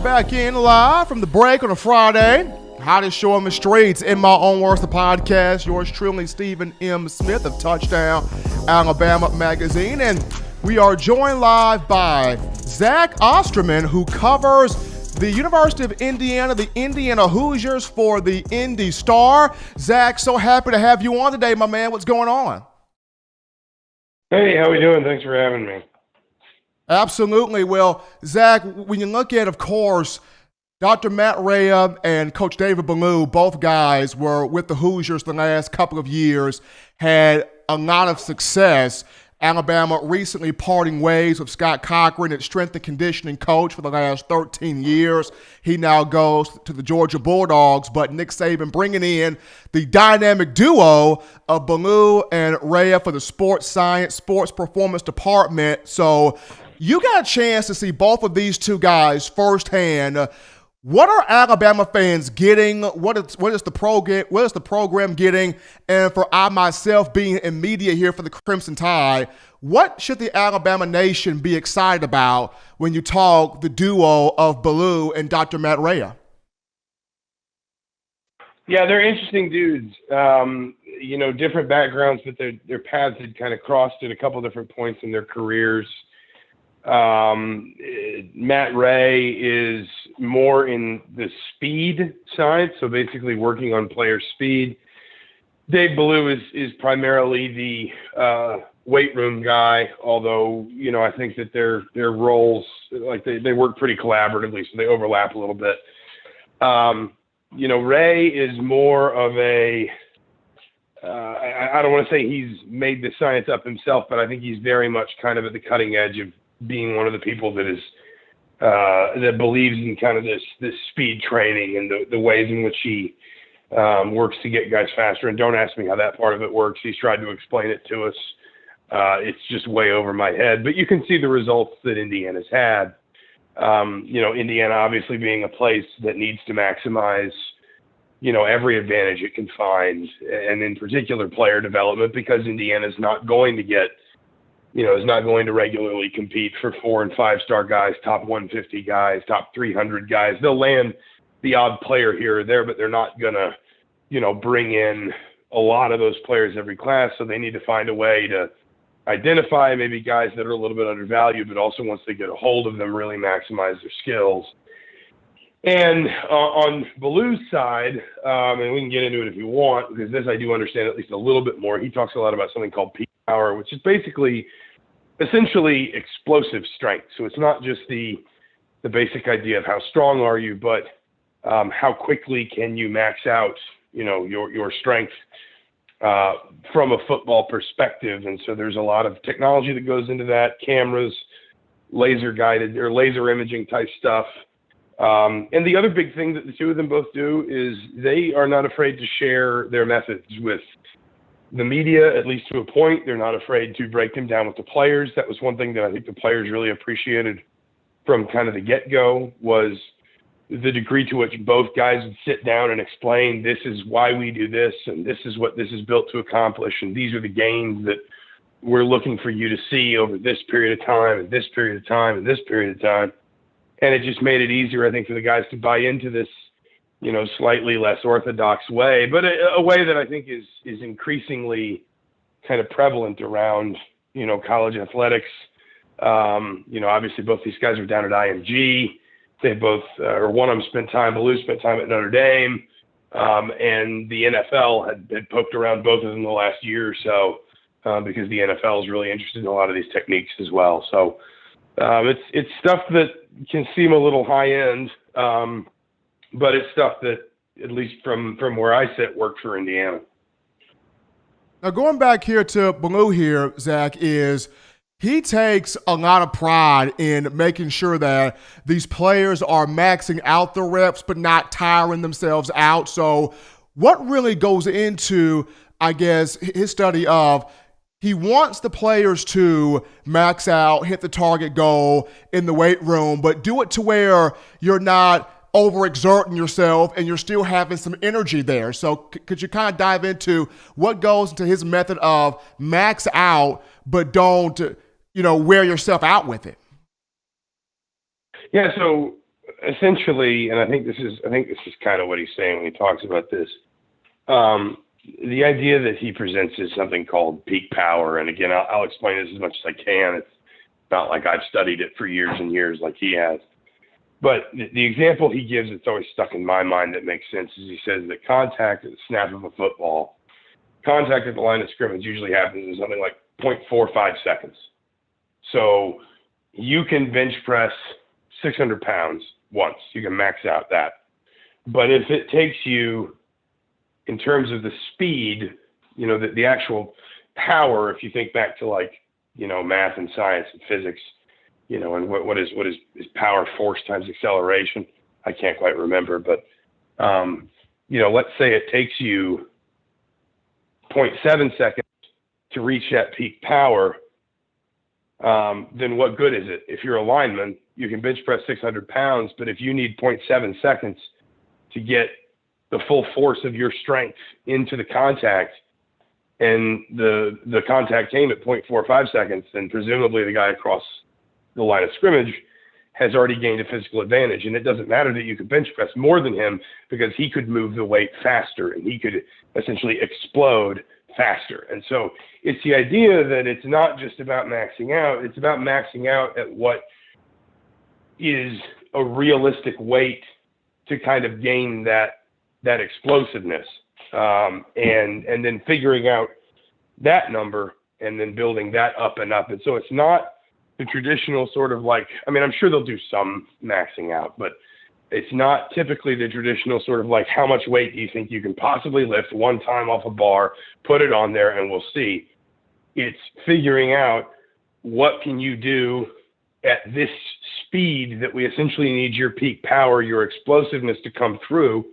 back in live from the break on a Friday. Hottest show on the streets, In My Own Words, the podcast. Yours truly, Stephen M. Smith of Touchdown Alabama Magazine. And we are joined live by Zach Osterman, who covers the University of Indiana, the Indiana Hoosiers for the Indy Star. Zach, so happy to have you on today, my man. What's going on? Hey, how we doing? Thanks for having me. Absolutely. Well, Zach, when you look at, of course, Dr. Matt Rhea and Coach David Ballou, both guys were with the Hoosiers the last couple of years, had a lot of success. Alabama recently parting ways with Scott Cochran, its strength and conditioning coach for the last 13 years. He now goes to the Georgia Bulldogs, but Nick Saban bringing in the dynamic duo of Ballou and Rhea for the sports science, sports performance department. So you got a chance to see both of these two guys firsthand. What are Alabama fans getting? What is the program getting? And for I myself being in media here for the Crimson Tide, what should the Alabama nation be excited about when you talk the duo of Ballou and Dr. Matt Rhea? Yeah, they're interesting dudes. Different backgrounds, but their paths had kind of crossed at a couple different points in their careers. Matt Ray is more in the speed side, so basically working on player speed. Dave Ballou is primarily the weight room guy, although, I think that their roles, like they work pretty collaboratively, so they overlap a little bit. Ray is more of a, I don't want to say he's made the science up himself, but I think he's very much kind of at the cutting edge of being one of the people that is that believes in kind of this speed training and the ways in which he works to get guys faster. And don't ask me how that part of it works. He's tried to explain it to us. It's just way over my head. But you can see the results that Indiana's had. Indiana obviously being a place that needs to maximize, every advantage it can find, and in particular player development, because Indiana's not going to get is not going to regularly compete for 4- and 5-star guys, top 150 guys, top 300 guys. They'll land the odd player here or there, but they're not going to, bring in a lot of those players every class. So they need to find a way to identify maybe guys that are a little bit undervalued, but also once they get a hold of them, really maximize their skills. And on Ballou's side, and we can get into it if you want, because this I do understand at least a little bit more. He talks a lot about something called peak power, which is essentially explosive strength. So it's not just the basic idea of how strong are you, but how quickly can you max out, your strength from a football perspective. And so there's a lot of technology that goes into that, cameras, laser guided or laser imaging type stuff. And the other big thing that the two of them both do is they are not afraid to share their methods with the media, at least to a point. They're not afraid to break them down with the players. That was one thing that I think the players really appreciated from kind of the get-go, was the degree to which both guys would sit down and explain, this is why we do this, and this is what this is built to accomplish, and these are the gains that we're looking for you to see over this period of time, and this period of time, and this period of time. And it just made it easier, I think, for the guys to buy into this, slightly less orthodox way, but a way that I think is increasingly kind of prevalent around, college athletics. Obviously both these guys are down at IMG. They both, or one of them Ballou spent time at Notre Dame, and the NFL had poked around both of them the last year or so, because the NFL is really interested in a lot of these techniques as well. So it's stuff that can seem a little high end, but it's stuff that, at least from where I sit, worked for Indiana. Now, going back here to Ballou here, Zach, is he takes a lot of pride in making sure that these players are maxing out the reps but not tiring themselves out. So what really goes into, I guess, his study of, he wants the players to max out, hit the target goal in the weight room, but do it to where you're not overexerting yourself and you're still having some energy there. So could you kind of dive into what goes into his method of max out, but don't, wear yourself out with it? Yeah, so essentially, and I think this is kind of what he's saying when he talks about this. The idea that he presents is something called peak power, and again, I'll explain this as much as I can. It's not like I've studied it for years and years like he has. But the example he gives that's always stuck in my mind that makes sense is he says that contact at the snap of a football, contact at the line of scrimmage usually happens in something like 0.45 seconds. So you can bench press 600 pounds once. You can max out that. But if it takes you, in terms of the speed, the actual power, if you think back to like, math and science and physics, and what is power, force times acceleration? I can't quite remember, but, let's say it takes you 0.7 seconds to reach that peak power, then what good is it? If you're a lineman, you can bench press 600 pounds, but if you need 0.7 seconds to get the full force of your strength into the contact, and the contact came at 0.45 seconds, then presumably the guy across the line of scrimmage has already gained a physical advantage. And it doesn't matter that you could bench press more than him, because he could move the weight faster and he could essentially explode faster. And so it's the idea that it's not just about maxing out, it's about maxing out at what is a realistic weight to kind of gain that explosiveness, and then figuring out that number and then building that up and up. And so it's not the traditional sort of like, I mean, I'm sure they'll do some maxing out, but it's not typically the traditional sort of like, how much weight do you think you can possibly lift one time off a bar, put it on there, and we'll see. It's figuring out what can you do at this speed that we essentially need your peak power, your explosiveness to come through,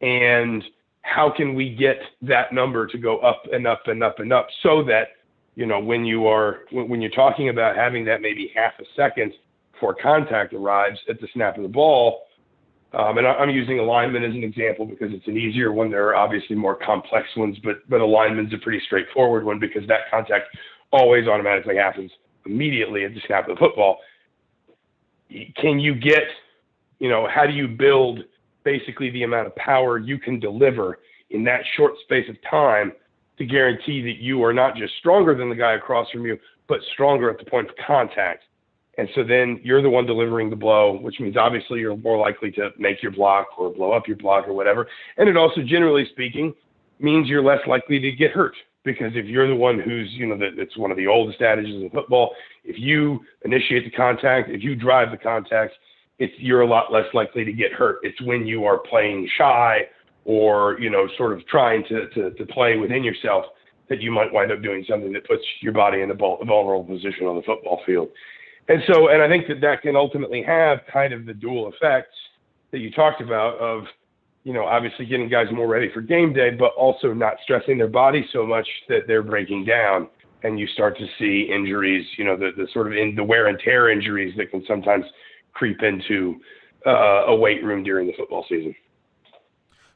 and how can we get that number to go up and up and up and up, so that, when you're talking about having that maybe half a second before contact arrives at the snap of the ball, and I'm using a lineman as an example because it's an easier one. There are obviously more complex ones, but a lineman's a pretty straightforward one, because that contact always automatically happens immediately at the snap of the football. Can you get, how do you build basically the amount of power you can deliver in that short space of time to guarantee that you are not just stronger than the guy across from you, but stronger at the point of contact? And so then you're the one delivering the blow, which means obviously you're more likely to make your block or blow up your block or whatever. And it also, generally speaking, means you're less likely to get hurt, because if you're the one who's, it's one of the oldest adages in football. If you initiate the contact, if you drive the contact, you're a lot less likely to get hurt. It's when you are playing shy or, sort of trying to play within yourself that you might wind up doing something that puts your body in a vulnerable position on the football field. And I think that can ultimately have kind of the dual effects that you talked about of, obviously getting guys more ready for game day, but also not stressing their body so much that they're breaking down. And you start to see injuries, the sort of the wear and tear injuries that can sometimes creep into a weight room during the football season.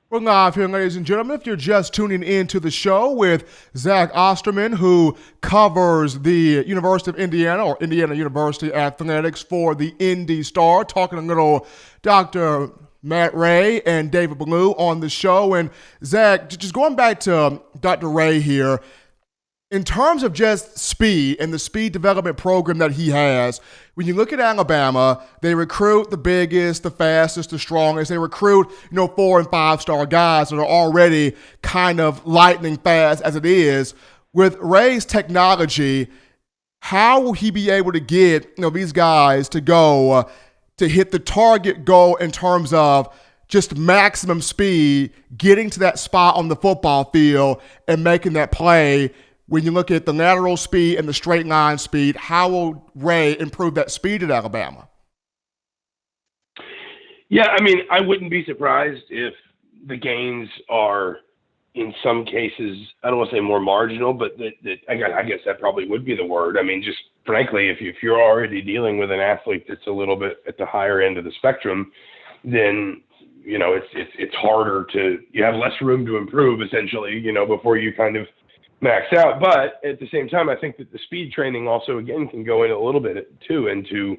We're live here, ladies and gentlemen. If you're just tuning in to the show with Zach Osterman, who covers the University of Indiana or Indiana University athletics for the Indy Star, talking a little Dr. Matt Rhea and David Ballou on the show. And Zach, just going back to Dr. Rhea here, in terms of just speed and the speed development program that he has, when you look at Alabama, they recruit the biggest, the fastest, the strongest. They recruit, 4 and 5 star guys that are already kind of lightning fast as it is. With Rhea's technology, how will he be able to get, these guys to go to hit the target goal in terms of just maximum speed, getting to that spot on the football field and making that play? When you look at the lateral speed and the straight line speed, how will Rhea improve that speed at Alabama? Yeah, I mean, I wouldn't be surprised if the gains are, in some cases, I don't want to say more marginal, but I guess that probably would be the word. I mean, just frankly, if you're already dealing with an athlete that's a little bit at the higher end of the spectrum, then it's harder you have less room to improve essentially, before you kind of max out. But at the same time, I think that the speed training also, again, can go in a little bit too into,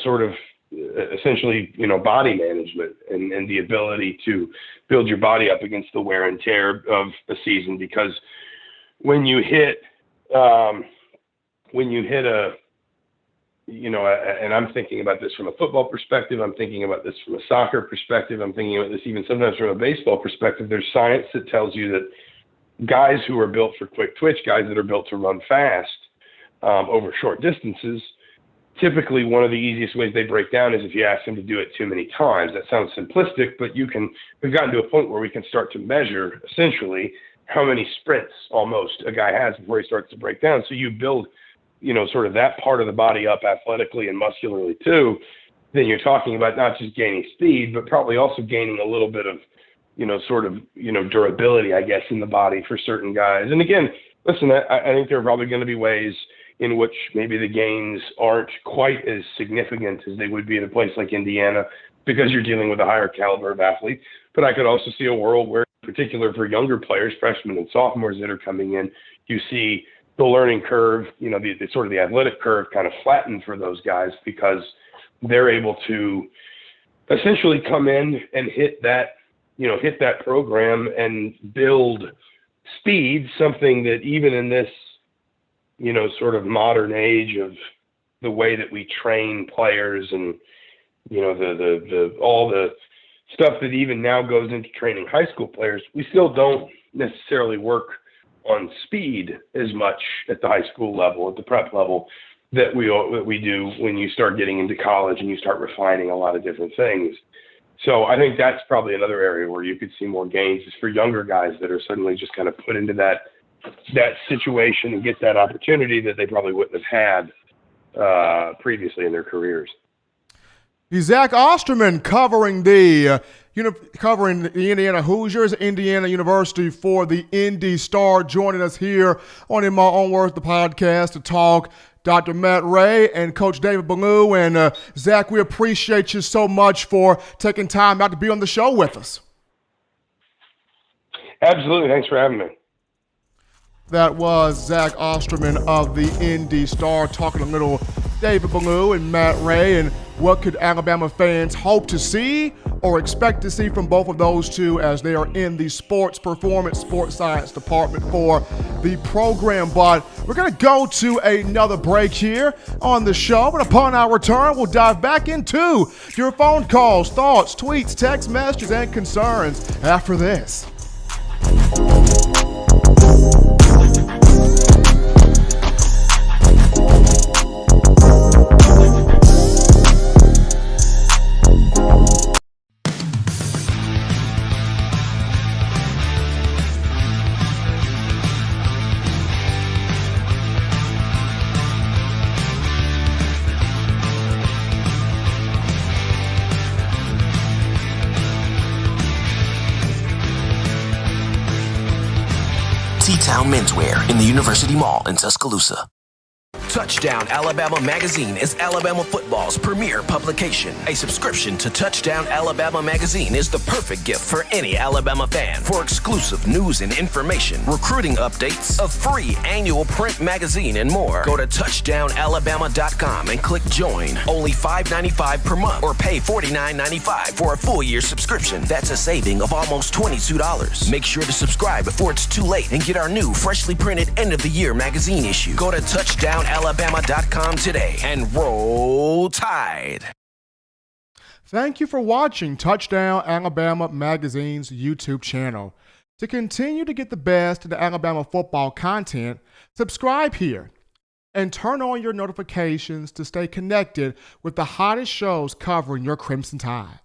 sort of essentially, body management and the ability to build your body up against the wear and tear of a season. Because when you hit and I'm thinking about this from a football perspective, I'm thinking about this from a soccer perspective, I'm thinking about this even sometimes from a baseball perspective. There's science that tells you that guys who are built for quick twitch, guys that are built to run fast over short distances, typically one of the easiest ways they break down is if you ask them to do it too many times. That sounds simplistic, but we've gotten to a point where we can start to measure essentially how many sprints almost a guy has before he starts to break down. So you build, sort of that part of the body up athletically and muscularly too. Then you're talking about not just gaining speed, but probably also gaining a little bit of, durability, I guess, in the body for certain guys. And again, listen, I think there are probably going to be ways in which maybe the gains aren't quite as significant as they would be at a place like Indiana because you're dealing with a higher caliber of athlete. But I could also see a world where, in particular for younger players, freshmen and sophomores that are coming in, you see the learning curve, the sort of the athletic curve kind of flatten for those guys because they're able to essentially come in and hit that program and build speed, something that even in this, sort of modern age of the way that we train players and, all the stuff that even now goes into training high school players, we still don't necessarily work on speed as much at the high school level, at the prep level, that we do when you start getting into college and you start refining a lot of different things. So I think that's probably another area where you could see more gains is for younger guys that are suddenly just kind of put into that situation and get that opportunity that they probably wouldn't have had previously in their careers. Zach Osterman covering the Indiana Hoosiers, Indiana University for the Indy Star, joining us here on In My Own Words, the podcast, to talk Dr. Matt Rhea and Coach David Ballou. And Zach, we appreciate you so much for taking time out to be on the show with us. Absolutely. Thanks for having me. That was Zach Osterman of the Indy Star talking a little David Ballou and Matt Rhea, and what could Alabama fans hope to see or expect to see from both of those two as they are in the sports science department for the program. But we're going to go to another break here on the show, but upon our return, we'll dive back into your phone calls, thoughts, tweets, text messages, and concerns after this. T-Town Menswear in the University Mall in Tuscaloosa. Touchdown Alabama Magazine is Alabama football's premier publication. A subscription to Touchdown Alabama Magazine is the perfect gift for any Alabama fan. For exclusive news and information, recruiting updates, a free annual print magazine, and more, go to touchdownalabama.com and click join. Only $5.95 per month or pay $49.95 for a full year subscription. That's a saving of almost $22. Make sure to subscribe before it's too late and get our new freshly printed end of the year magazine issue. Go to touchdownalabama.com today and roll Tide. Thank you for watching Touchdown Alabama Magazine's YouTube channel. To continue to get the best of the Alabama football content, subscribe here and turn on your notifications to stay connected with the hottest shows covering your Crimson Tide.